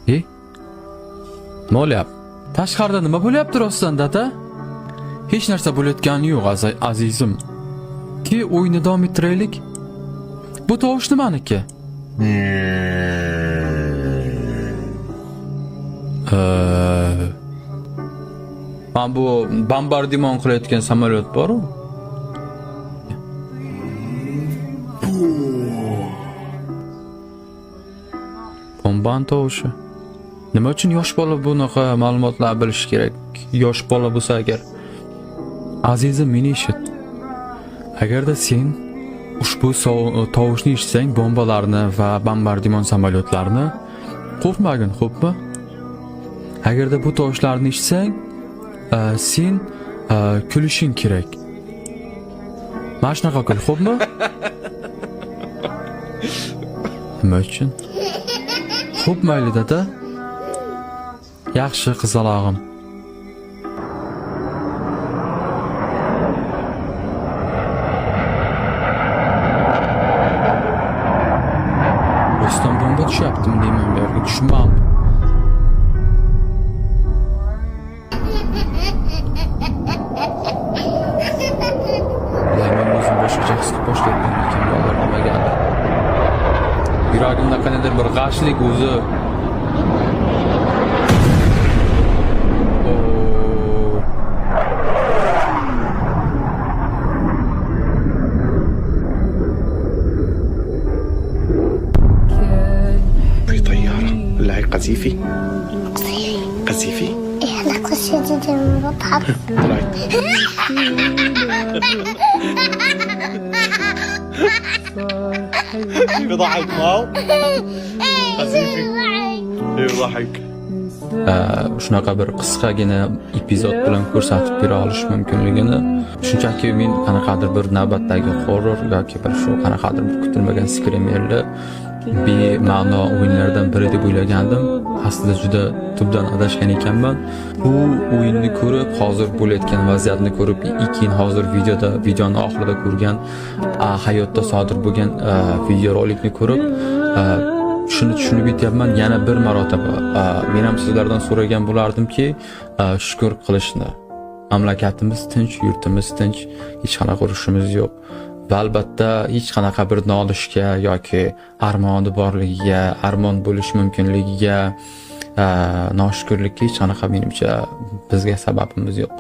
Nima bo'lyapti? Tashqarida nima bo'lyapti rostdan dada? Hech narsa bo'layotgani yo'q azizim. Ki o'yinni davom ettiraylik. Bu tovush nimaniki? Mana bu bombardimon qilayotgan samolyot bor-ku. Bomban tovushi. Nima uchun yosh bola bunaqa ma'lumotlar bilish kerak? Yosh bola bo'lsa agar. Azizim, meni eshit. Agarda sen ushbu tovushni eshitsang, bombalarni va bombardimon samolyotlarni qo'rqmagin, xo'pmi? Agarda bu tovushlarni eshitsang, sen kulishing kerak. Mana shunaqa qil, xo'pmi? Nima uchun? Xo'p, mayli dada. Yaxshi qizalog'im. Rostam bomba tushyaptimi deyman bu yerga, tushunmayapman. Men o'zim boshqacha his qilib boshlagan ekan, bolalar olmagandi. Yuragimda qanday bir g'ashlik o'zi. في طيارة ولا هي قذيفي؟ قذيفي؟ احنا قصة دي بضحك طلعت بضحك ماو قذيفي بضحك shunaqa bir qisqagina epizod bilan ko'rsatib bera olish mumkinligini, shunchaki men qanaqadir bir navbatdagi horror yoki bir shu qanaqadir bir kutilmagan skrimerli bema'no o'yinlardan biri deb o'ylagandim. Aslida juda tubdan adashgan ekanman. Bu o'yinni ko'rib, hozir bo'layotgan vaziyatni ko'rib, keyin hozir videoni oxirida ko'rgan hayotda sodir bo'lgan videorolikni ko'rib shuni tushunib yetyapman. Yana bir marotaba men ham sizlardan so'ragan bo'lardimki, shukr qilishni. Mamlakatimiz tinch, yurtimiz tinch, hech qanaqa urushimiz yo'q. Va albatta hech qanaqa bir nolishga yoki armoni borligiga, armon bo'lish mumkinligiga, noshukrlikka hech qanaqa menimcha bizga sababimiz yo'q.